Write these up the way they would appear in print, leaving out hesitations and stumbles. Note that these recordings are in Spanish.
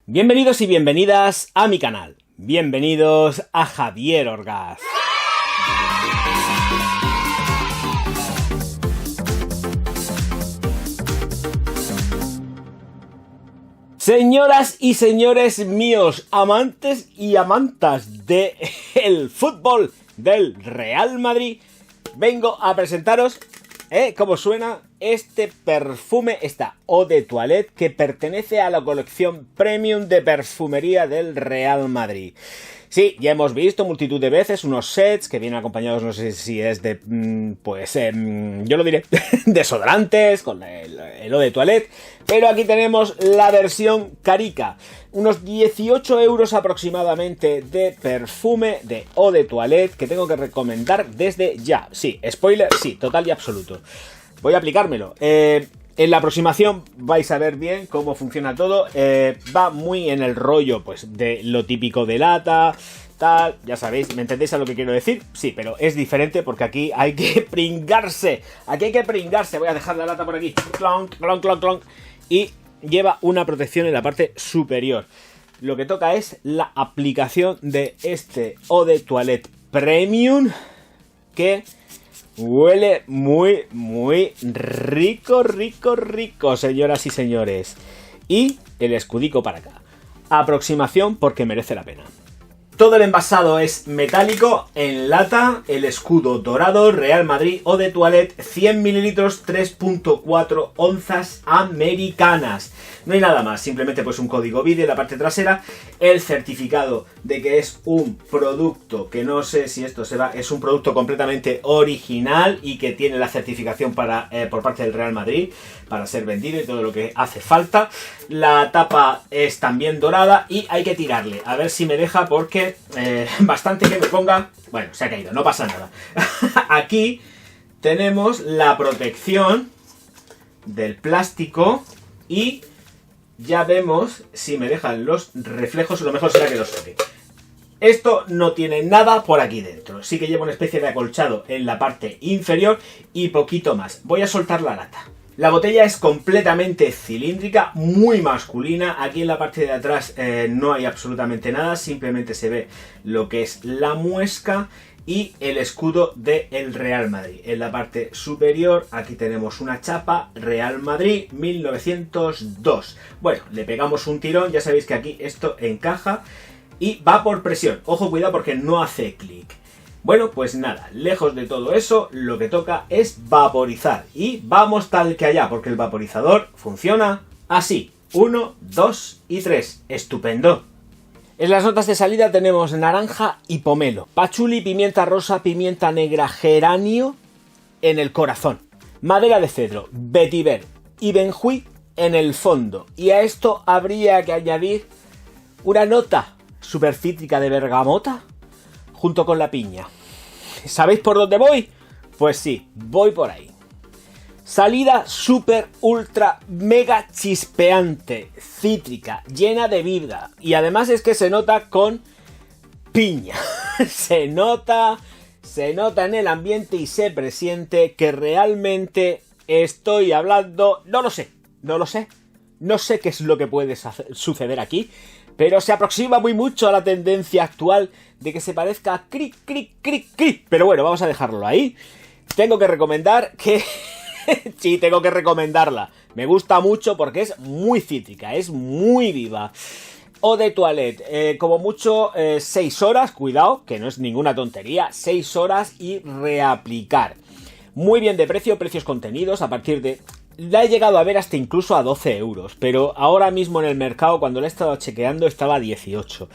Bienvenidos y bienvenidas a mi canal. Bienvenidos a Javier Orgaz. Señoras y señores míos, amantes y amantas del fútbol del Real Madrid, vengo a presentaros, ¿cómo suena? Este perfume, esta Eau de Toilette, que pertenece a la colección premium de perfumería del Real Madrid. Sí, ya hemos visto multitud de veces unos sets que vienen acompañados, no sé si es de, yo lo diré, desodorantes, con el Eau de Toilette, pero aquí tenemos la versión carica, unos 18 euros aproximadamente de perfume de Eau de Toilette que tengo que recomendar desde ya. Sí, spoiler, sí, total y absoluto. Voy a aplicármelo. En la aproximación vais a ver bien cómo funciona todo. Va muy en el rollo, pues, de lo típico de lata, tal. Ya sabéis, ¿me entendéis a lo que quiero decir? Sí, pero es diferente porque aquí hay que pringarse. Aquí hay que pringarse. Voy a dejar la lata por aquí. Clonk, clonk, clonk, clonk. Y lleva una protección en la parte superior. Lo que toca es la aplicación de este Eau de Toilette Premium, que huele muy, muy rico, rico, rico, señoras y señores. Y el escudico para acá. Aproximación porque merece la pena. Todo el envasado es metálico, en lata, el escudo dorado, Real Madrid Eau de Toilette, 100 mililitros, 3.4 onzas americanas. No hay nada más, simplemente pues un código vídeo en la parte trasera, el certificado de que es un producto, que no sé si esto se va, es un producto completamente original y que tiene la certificación por parte del Real Madrid para ser vendido y todo lo que hace falta. La tapa es también dorada y hay que tirarle, a ver si me deja porque bastante que me ponga. Bueno, se ha caído, no pasa nada. Aquí tenemos la protección del plástico y ya vemos si me dejan los reflejos. Lo mejor será que los toque. Esto no tiene nada por aquí dentro. Sí que lleva una especie de acolchado en la parte inferior y poquito más. Voy a soltar la lata. La botella es completamente cilíndrica, muy masculina. Aquí en la parte de atrás no hay absolutamente nada, simplemente se ve lo que es la muesca y el escudo del Real Madrid. En la parte superior aquí tenemos una chapa Real Madrid 1902. Bueno, le pegamos un tirón, ya sabéis que aquí esto encaja y va por presión. Ojo, cuidado porque no hace clic. Bueno, pues nada, lejos de todo eso, lo que toca es vaporizar. Y vamos tal que allá, porque el vaporizador funciona así. 1, 2 y 3. Estupendo. En las notas de salida tenemos naranja y pomelo, pachuli, pimienta rosa, pimienta negra, geranio en el corazón, madera de cedro, vetiver y benjuí en el fondo. Y a esto habría que añadir una nota super cítrica de bergamota junto con la piña. ¿Sabéis por dónde voy? Pues sí, voy por ahí. Salida super, ultra, mega chispeante, cítrica, llena de vida. Y además es que se nota con piña. se nota en el ambiente y se presiente que realmente estoy hablando. No lo sé. No sé qué es lo que puede suceder aquí, pero se aproxima muy mucho a la tendencia actual de que se parezca a cric, cric, cric, cric. Pero bueno, vamos a dejarlo ahí. Tengo que recomendar que... sí, tengo que recomendarla. Me gusta mucho porque es muy cítrica, es muy viva. Eau de Toilette, como mucho 6 horas, cuidado, que no es ninguna tontería, 6 horas y reaplicar. Muy bien de precio, precios contenidos, a partir de... La he llegado a ver hasta incluso a 12 euros, pero ahora mismo en el mercado, cuando la he estado chequeando, estaba a 18.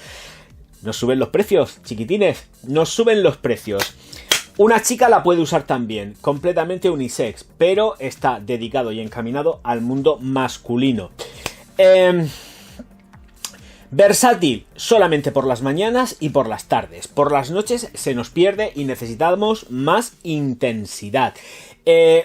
¿Nos suben los precios, chiquitines? Nos suben los precios. Una chica la puede usar también, completamente unisex, pero está dedicado y encaminado al mundo masculino. Versátil solamente por las mañanas y por las tardes. Por las noches se nos pierde y necesitamos más intensidad.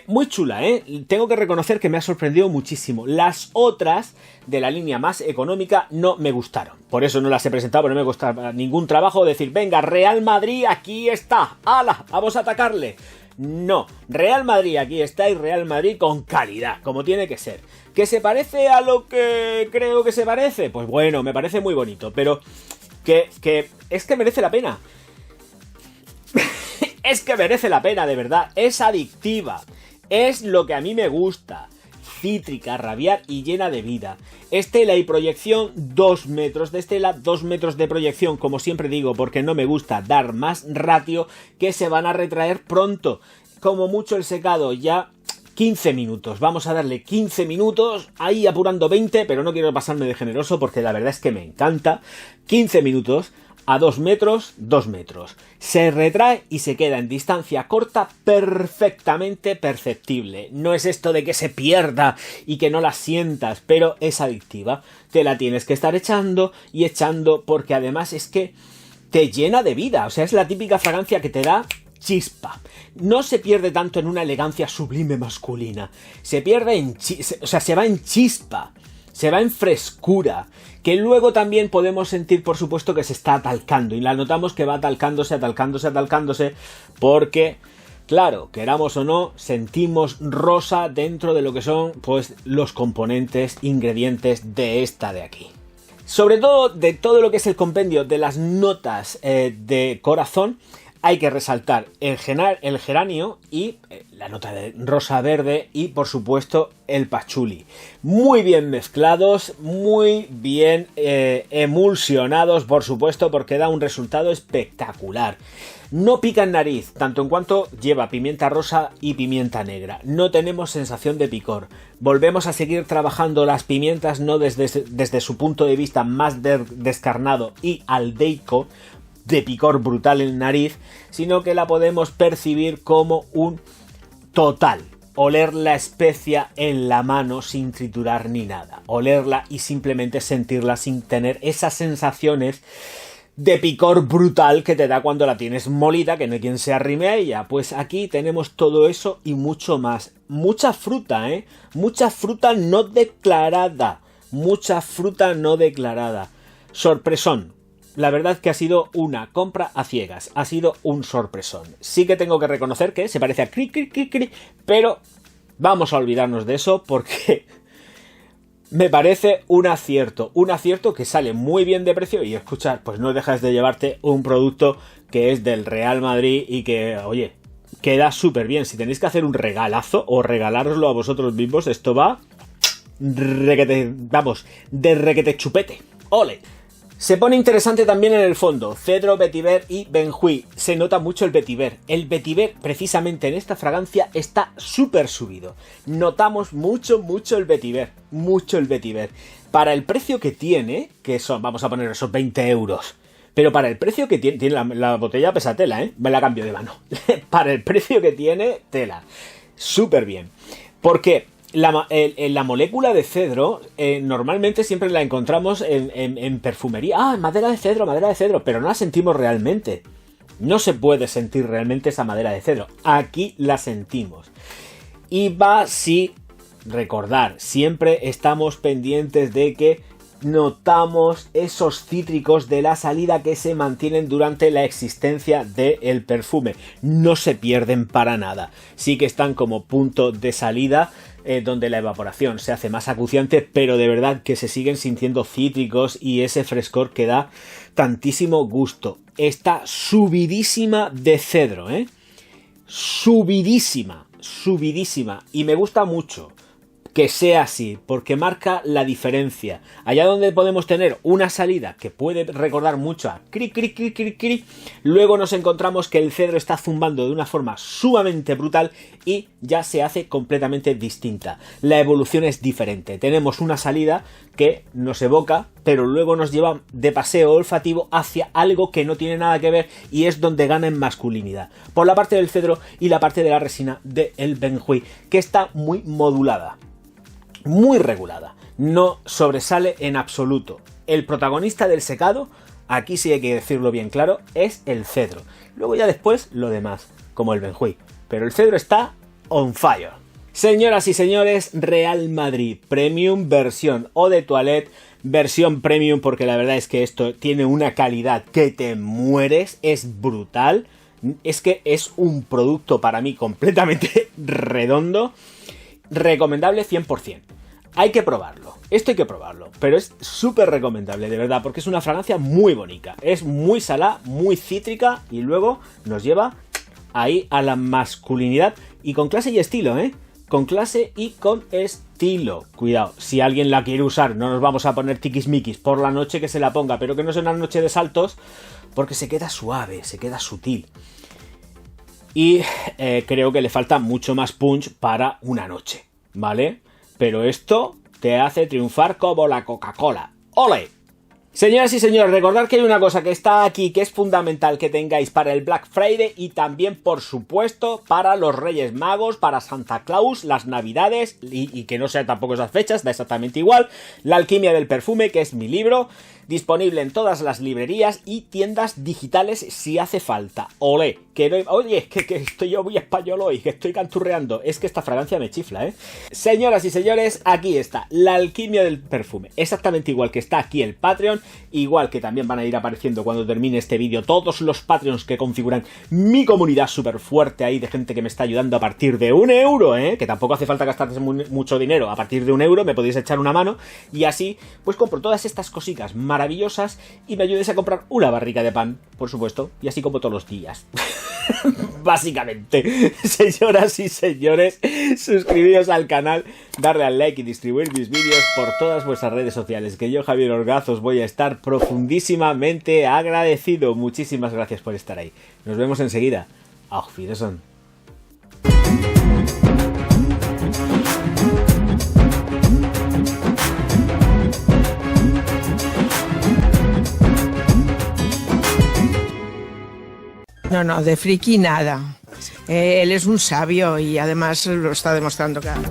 Muy chula, tengo que reconocer que me ha sorprendido muchísimo. Las otras de la línea más económica no me gustaron, por eso no las he presentado, porque no me costaba ningún trabajo decir, venga, Real Madrid, aquí está, ¡hala! Vamos a atacarle. No, Real Madrid aquí está, y Real Madrid con calidad, como tiene que ser. ¿Que se parece a lo que creo que se parece? Pues bueno, me parece muy bonito, pero que es que merece la pena. Es que merece la pena, de verdad. Es adictiva. Es lo que a mí me gusta. Cítrica, rabiar y llena de vida. Estela y proyección, 2 metros de estela, 2 metros de proyección, como siempre digo, porque no me gusta dar más ratio, que se van a retraer pronto. Como mucho el secado, ya 15 minutos. Vamos a darle 15 minutos, ahí apurando 20, pero no quiero pasarme de generoso porque la verdad es que me encanta. 15 minutos. A 2 metros, 2 metros. Se retrae y se queda en distancia corta perfectamente perceptible. No es esto de que se pierda y que no la sientas, pero es adictiva. Te la tienes que estar echando y echando porque además es que te llena de vida. O sea, es la típica fragancia que te da chispa. No se pierde tanto en una elegancia sublime masculina. Se pierde en se va en chispa. Se va en frescura, que luego también podemos sentir, por supuesto, que se está atalcando, y la notamos que va atalcándose, porque, claro, queramos o no, sentimos rosa dentro de lo que son, pues, los componentes, ingredientes de esta de aquí. Sobre todo, de todo lo que es el compendio de las notas de corazón, hay que resaltar el geranio y la nota de rosa verde y, por supuesto, el pachuli. Muy bien mezclados, muy bien emulsionados, por supuesto, porque da un resultado espectacular. No pica en nariz, tanto en cuanto lleva pimienta rosa y pimienta negra. No tenemos sensación de picor. Volvemos a seguir trabajando las pimientas no desde su punto de vista más descarnado y aldeico, de picor brutal en nariz, sino que la podemos percibir como un total. Oler la especia en la mano sin triturar ni nada. Olerla y simplemente sentirla sin tener esas sensaciones de picor brutal que te da cuando la tienes molida, que no hay quien se arrime a ella. Pues aquí tenemos todo eso y mucho más. Mucha fruta, mucha fruta no declarada. Mucha fruta no declarada. Sorpresón. La verdad que ha sido una compra a ciegas, ha sido un sorpresón. Sí que tengo que reconocer que se parece a cri, pero vamos a olvidarnos de eso porque me parece un acierto que sale muy bien de precio y escuchar, pues no dejas de llevarte un producto que es del Real Madrid y que, oye, queda súper bien. Si tenéis que hacer un regalazo o regalároslo a vosotros mismos, esto va de requete chupete. ¡Ole! Se pone interesante también en el fondo, cedro, vetiver y benjuí. Se nota mucho el vetiver. El vetiver, precisamente en esta fragancia, está súper subido. Notamos mucho el vetiver. Mucho el vetiver. Para el precio que tiene, que son, vamos a poner esos 20 euros. Pero para el precio que tiene la botella pesa tela, me la cambio de mano. Para el precio que tiene, tela. Súper bien. ¿Por qué? La molécula de cedro normalmente siempre la encontramos en perfumería. Madera de cedro, pero no la sentimos realmente. No se puede sentir realmente esa madera de cedro. Aquí la sentimos. Y va, sí, recordar, siempre estamos pendientes de que notamos esos cítricos de la salida que se mantienen durante la existencia del perfume. No se pierden para nada. Sí que están como punto de salida, donde la evaporación se hace más acuciante, pero de verdad que se siguen sintiendo cítricos y ese frescor que da tantísimo gusto. Está subidísima de cedro, subidísima. Y me gusta mucho que sea así, porque marca la diferencia. Allá donde podemos tener una salida que puede recordar mucho a cri, luego nos encontramos que el cedro está zumbando de una forma sumamente brutal y ya se hace completamente distinta. La evolución es diferente. Tenemos una salida que nos evoca, pero luego nos lleva de paseo olfativo hacia algo que no tiene nada que ver y es donde gana en masculinidad. Por la parte del cedro y la parte de la resina del benjuí, que está muy modulada. Muy regulada, no sobresale en absoluto. El protagonista del secado, aquí sí hay que decirlo bien claro, es el cedro. Luego ya después lo demás, como el benjuí. Pero el cedro está on fire. Señoras y señores, Real Madrid Premium versión Eau de Toilette, versión Premium, porque la verdad es que esto tiene una calidad que te mueres, es brutal. Es que es un producto para mí completamente redondo. Recomendable 100%. Hay que probarlo. Esto hay que probarlo. Pero es súper recomendable, de verdad, porque es una fragancia muy bonita. Es muy salada, muy cítrica y luego nos lleva ahí a la masculinidad y con clase y estilo, ¿eh? Con clase y con estilo. Cuidado, si alguien la quiere usar, no nos vamos a poner tiquismiquis por la noche, que se la ponga, pero que no sea una noche de saltos, porque se queda suave, se queda sutil. Y creo que le falta mucho más punch para una noche, ¿vale? Pero esto te hace triunfar como la Coca-Cola. ¡Ole! Señoras y señores, recordad que hay una cosa que está aquí que es fundamental que tengáis para el Black Friday y también, por supuesto, para los Reyes Magos, para Santa Claus, las Navidades y que no sea tampoco esas fechas, da exactamente igual. La alquimia del perfume, que es mi libro, disponible en todas las librerías y tiendas digitales si hace falta. ¡Olé! Que no, oye, que estoy yo muy español hoy, que estoy canturreando. Es que esta fragancia me chifla, ¿eh? Señoras y señores, aquí está, la alquimia del perfume. Exactamente igual que está aquí el Patreon, igual que también van a ir apareciendo cuando termine este vídeo todos los Patreons que configuran mi comunidad súper fuerte ahí de gente que me está ayudando a partir de 1 euro, ¿eh? Que tampoco hace falta gastarse mucho dinero. A partir de 1 euro me podéis echar una mano y así pues compro todas estas cositas maravillosas y me ayudes a comprar una barrica de pan, por supuesto, y así como todos los días. Básicamente, señoras y señores, suscribíos al canal, darle al like y distribuir mis vídeos por todas vuestras redes sociales, que yo, Javier Orgaz, os voy a estar profundísimamente agradecido. Muchísimas gracias por estar ahí. Nos vemos enseguida. Auf Wiedersehen. No, de friki nada. Él es un sabio y además lo está demostrando cada